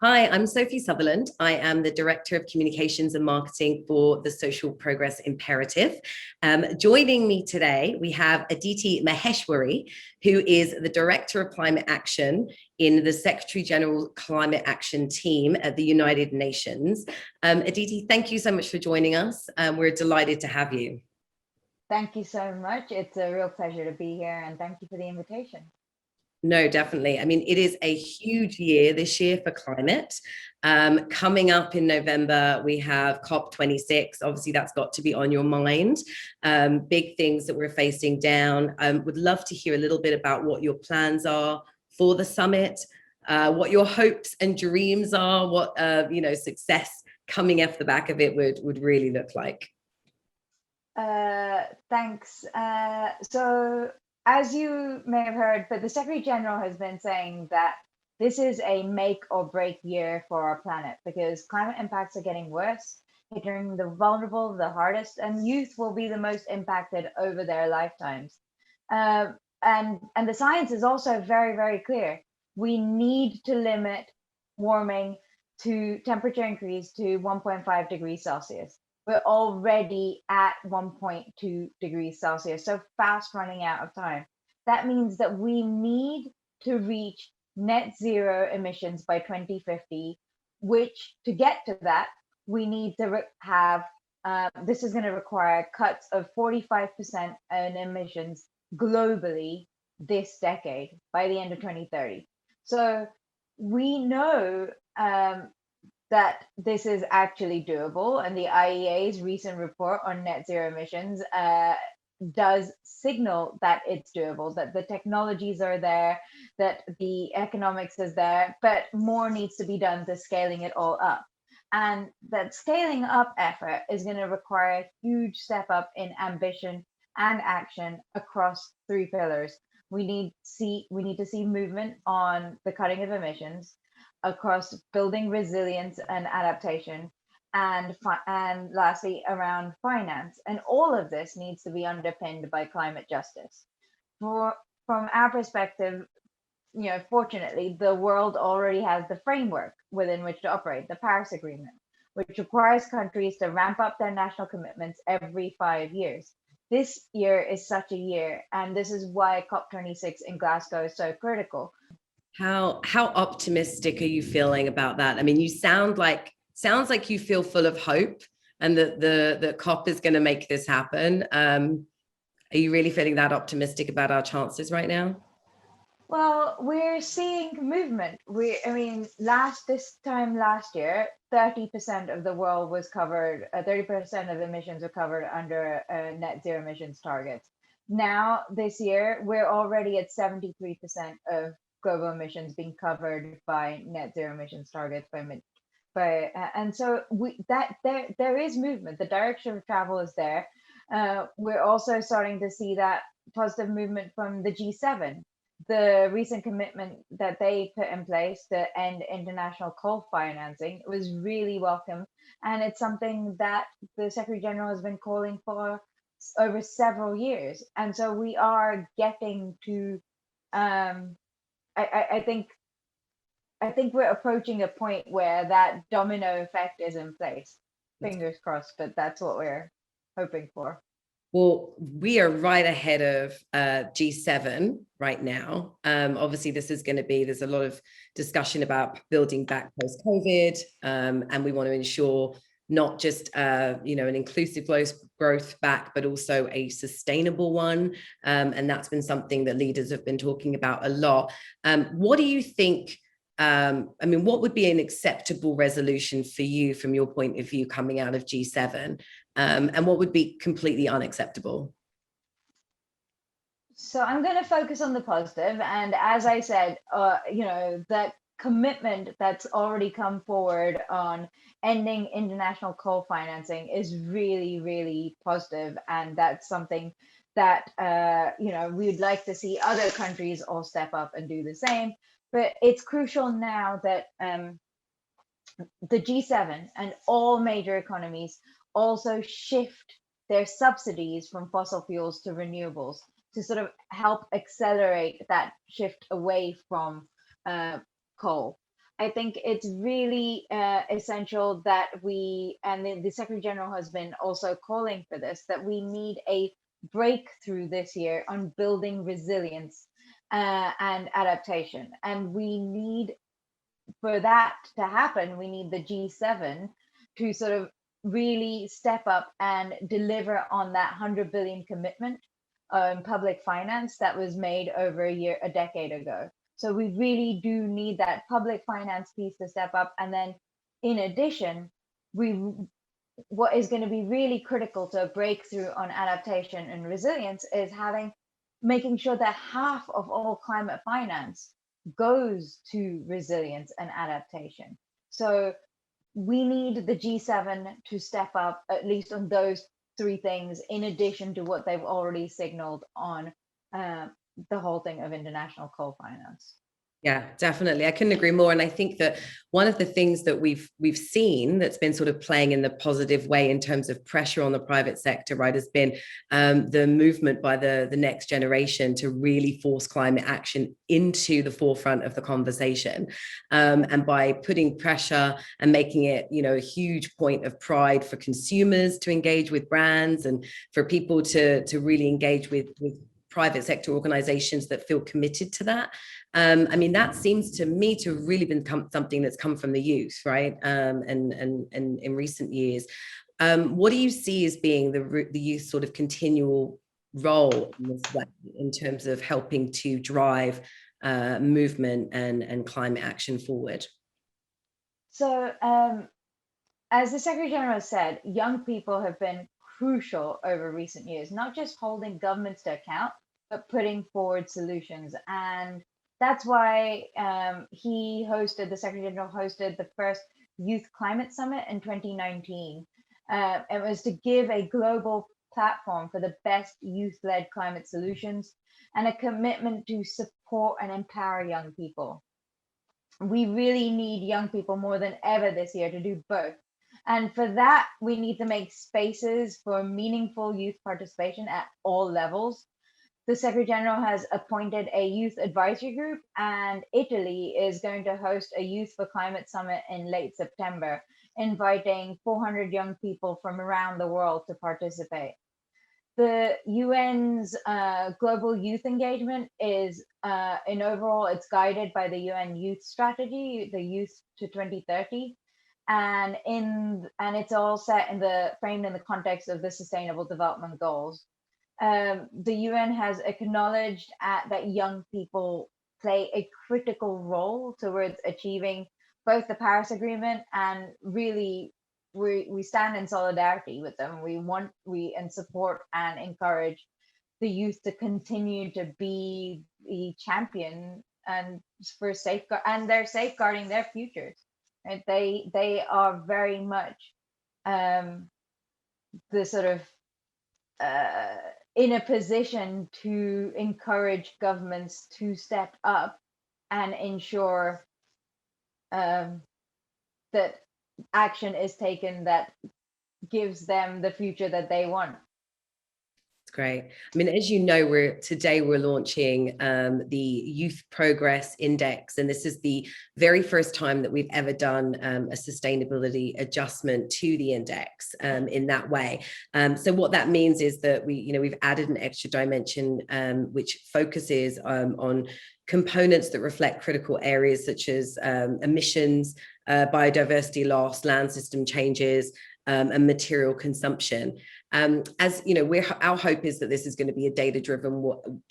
Hi, I'm Sophie Sutherland. I am the Director of Communications and Marketing for the Social Progress Imperative. Joining me today, we have Aditi Maheshwari, who is the Director of Climate Action in the Secretary General Climate Action Team at the United Nations. Aditi, thank you so much for joining us. We're delighted to have you. Thank you so much. It's a real pleasure to be here, and thank you for the invitation. No, definitely. I mean, it is a huge year this year for climate. Coming up in November, we have COP26. Obviously, that's got to be on your mind. Big things that we're facing down. Would love to hear a little bit about what your plans are for the summit, what your hopes and dreams are, what success coming off the back of it would really look like. Thanks. So, as you may have heard, but the Secretary General has been saying that this is a make or break year for our planet because climate impacts are getting worse, hitting the vulnerable the hardest, and youth will be the most impacted over their lifetimes. And the science is also very, very clear. We need to limit warming to temperature increase to 1.5 degrees Celsius. We're already at 1.2 degrees Celsius, so fast running out of time. That means that we need to reach net zero emissions by 2050, which to get to that, we need to have, this is going to require cuts of 45% in emissions globally this decade by the end of 2030. So we know that this is actually doable, and the IEA's recent report on net zero emissions does signal that it's doable, that the technologies are there, that the economics is there, but more needs to be done to scaling it all up. And that scaling up effort is going to require a huge step up in ambition and action across three pillars. We need to see movement on the cutting of emissions, across building resilience and adaptation, and lastly around finance. And all of this needs to be underpinned by climate justice. From our perspective, fortunately, the world already has the framework within which to operate, the Paris Agreement, which requires countries to ramp up their national commitments every 5 years. This year is such a year, and this is why COP26 in Glasgow is so critical. How optimistic are you feeling about that? I mean, you sounds like you feel full of hope, and that the COP is going to make this happen. Are you really feeling that optimistic about our chances right now? Well, we're seeing movement. This time last year, 30% of the world was covered, 30% of emissions were covered under net zero emissions targets. Now, this year, we're already at 73% of global emissions being covered by net zero emissions targets and so there is movement. The direction of travel is there. We're also starting to see that positive movement from the G7. The recent commitment that they put in place to end international coal financing was really welcome, and it's something that the Secretary General has been calling for over several years. And so we are getting to I think we're approaching a point where that domino effect is in place. Fingers crossed, but that's what we're hoping for. Well, we are right ahead of G7 right now. Obviously, there's a lot of discussion about building back post-COVID, and we want to ensure not just an inclusive growth back, but also a sustainable one. And that's been something that leaders have been talking about a lot. What do you think? What would be an acceptable resolution for you from your point of view coming out of G7? And what would be completely unacceptable? So I'm going to focus on the positive. And as I said, that commitment that's already come forward on ending international coal financing is really, really positive. And that's something that, we'd like to see other countries all step up and do the same. But it's crucial now that the G7 and all major economies also shift their subsidies from fossil fuels to renewables to sort of help accelerate that shift away from coal. I think it's really essential that we, and the Secretary General has been also calling for this, that we need a breakthrough this year on building resilience and adaptation. And we need, for that to happen, we need the G7 to sort of really step up and deliver on that 100 billion commitment in public finance that was made over a decade ago. So we really do need that public finance piece to step up. And then in addition, we what is going to be really critical to a breakthrough on adaptation and resilience is making sure that half of all climate finance goes to resilience and adaptation. So we need the G7 to step up at least on those three things, in addition to what they've already signaled on the whole thing of international coal finance. Yeah, definitely. I couldn't agree more. And I think that one of the things that we've seen that's been sort of playing in the positive way in terms of pressure on the private sector, right, has been the movement by the next generation to really force climate action into the forefront of the conversation. And by putting pressure and making it, a huge point of pride for consumers to engage with brands and for people to really engage with private sector organizations that feel committed to that. I mean, that seems to me to have really been something that's come from the youth, right? And in recent years. What do you see as being the youth sort of continual role in this way in terms of helping to drive movement and climate action forward? So, as the Secretary General said, young people have been crucial over recent years, not just holding governments to account, but putting forward solutions. And that's why the Secretary General hosted the first Youth Climate Summit in 2019. It was to give a global platform for the best youth-led climate solutions and a commitment to support and empower young people. We really need young people more than ever this year to do both. And for that, we need to make spaces for meaningful youth participation at all levels. The Secretary General has appointed a youth advisory group, and Italy is going to host a Youth for Climate Summit in late September, inviting 400 young people from around the world to participate. The UN's global youth engagement is, in overall, it's guided by the UN Youth Strategy, the Youth to 2030, and it's all set framed in the context of the Sustainable Development Goals. The UN has acknowledged that young people play a critical role towards achieving both the Paris Agreement, and really we stand in solidarity with them. We support and encourage the youth to continue to be the champion and for safeguard, and they're safeguarding their futures. Right? They are very much the sort of in a position to encourage governments to step up and ensure that action is taken that gives them the future that they want. Great. I mean, as you know, today we're launching the Youth Progress Index, and this is the very first time that we've ever done a sustainability adjustment to the index in that way. So what that means is that we've added an extra dimension which focuses on components that reflect critical areas such as emissions, biodiversity loss, land system changes, and material consumption. As you know, our hope is that this is going to be a data-driven,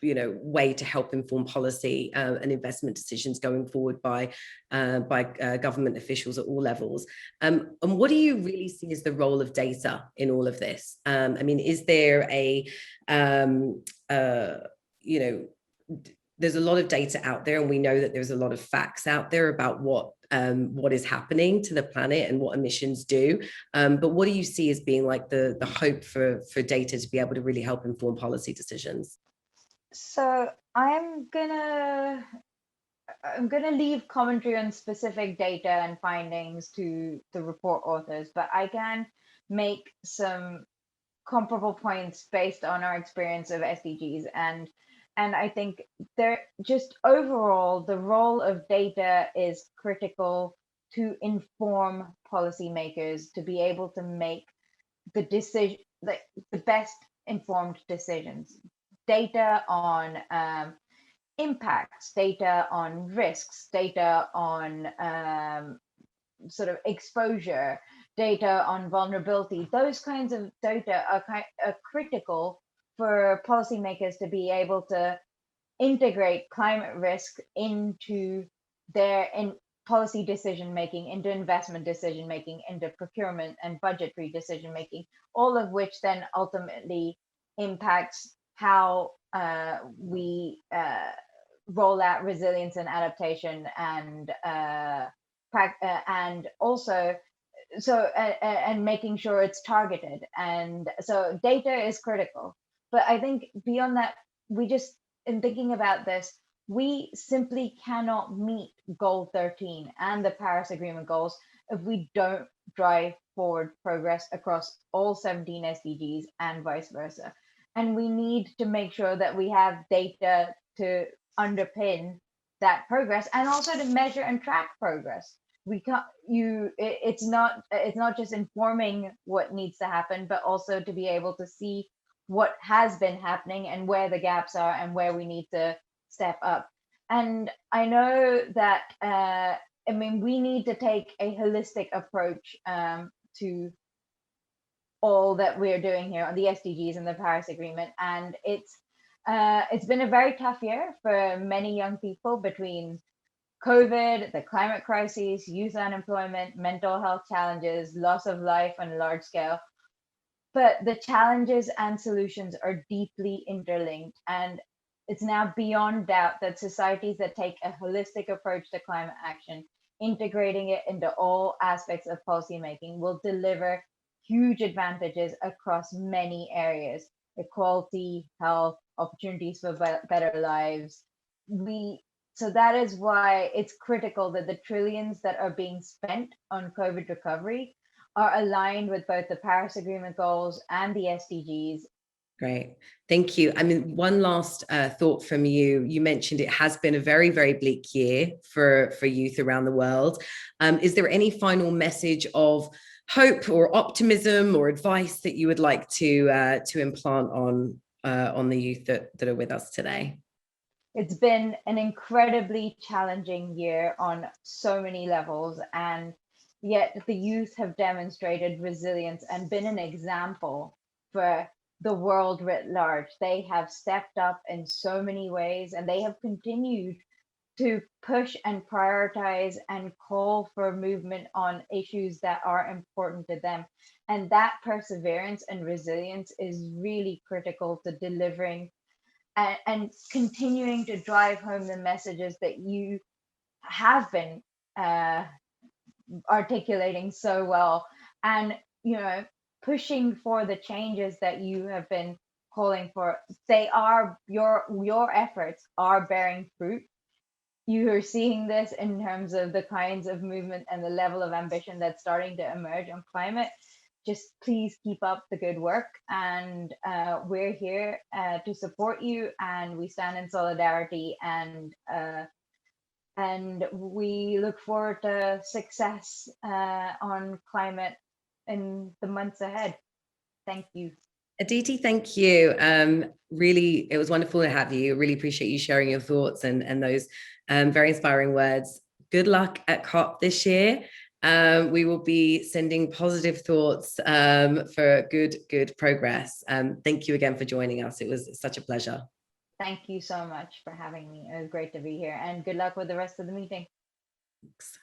way to help inform policy and investment decisions going forward by government officials at all levels. And what do you really see as the role of data in all of this? I mean, is there there's a lot of data out there, and we know that there's a lot of facts out there about what is happening to the planet and what emissions do. But what do you see as being like the hope for data to be able to really help inform policy decisions? So I'm gonna leave commentary on specific data and findings to the report authors, but I can make some comparable points based on our experience of SDGs. And And I think there just overall, the role of data is critical to inform policymakers to be able to make the decision, like the best informed decisions. Data on impacts, data on risks, data on sort of exposure, data on vulnerability. Those kinds of data are critical for policymakers to be able to integrate climate risk into their policy decision making, into investment decision making, into procurement and budgetary decision making, all of which then ultimately impacts how we roll out resilience and adaptation and also and making sure it's targeted. And so data is critical. But I think beyond that, we just, in thinking about this, we simply cannot meet goal 13 and the Paris Agreement goals if we don't drive forward progress across all 17 SDGs and vice versa. And we need to make sure that we have data to underpin that progress and also to measure and track progress. We can't it's not just informing what needs to happen, but also to be able to see what has been happening and where the gaps are and where we need to step up. And I know that I mean, we need to take a holistic approach to all that we're doing here on the SDGs and the Paris Agreement. And it's been a very tough year for many young people between COVID, the climate crisis, youth unemployment, mental health challenges, loss of life on a large scale. But the challenges and solutions are deeply interlinked. And it's now beyond doubt that societies that take a holistic approach to climate action, integrating it into all aspects of policymaking, will deliver huge advantages across many areas: equality, health, opportunities for better lives. So that is why it's critical that the trillions that are being spent on COVID recovery are aligned with both the Paris Agreement goals and the SDGs. Great. Thank you. I mean, one last thought from you. You mentioned it has been a very, very bleak year for youth around the world. Is there any final message of hope or optimism or advice that you would like to implant on the youth that are with us today? It's been an incredibly challenging year on so many levels, and yet the youth have demonstrated resilience and been an example for the world writ large. They have stepped up in so many ways, and they have continued to push and prioritize and call for movement on issues that are important to them. And that perseverance and resilience is really critical to delivering and continuing to drive home the messages that you have been articulating so well, and pushing for the changes that you have been calling for. They are your efforts are bearing fruit. You are seeing this in terms of the kinds of movement and the level of ambition that's starting to emerge on climate. Just please keep up the good work, and we're here to support you, and we stand in solidarity, and we look forward to success on climate in the months ahead. Thank you. Aditi, thank you. Really, it was wonderful to have you. Really appreciate you sharing your thoughts and those very inspiring words. Good luck at COP this year. We will be sending positive thoughts for good progress. Thank you again for joining us. It was such a pleasure. Thank you so much for having me. It was great to be here, and good luck with the rest of the meeting. Thanks.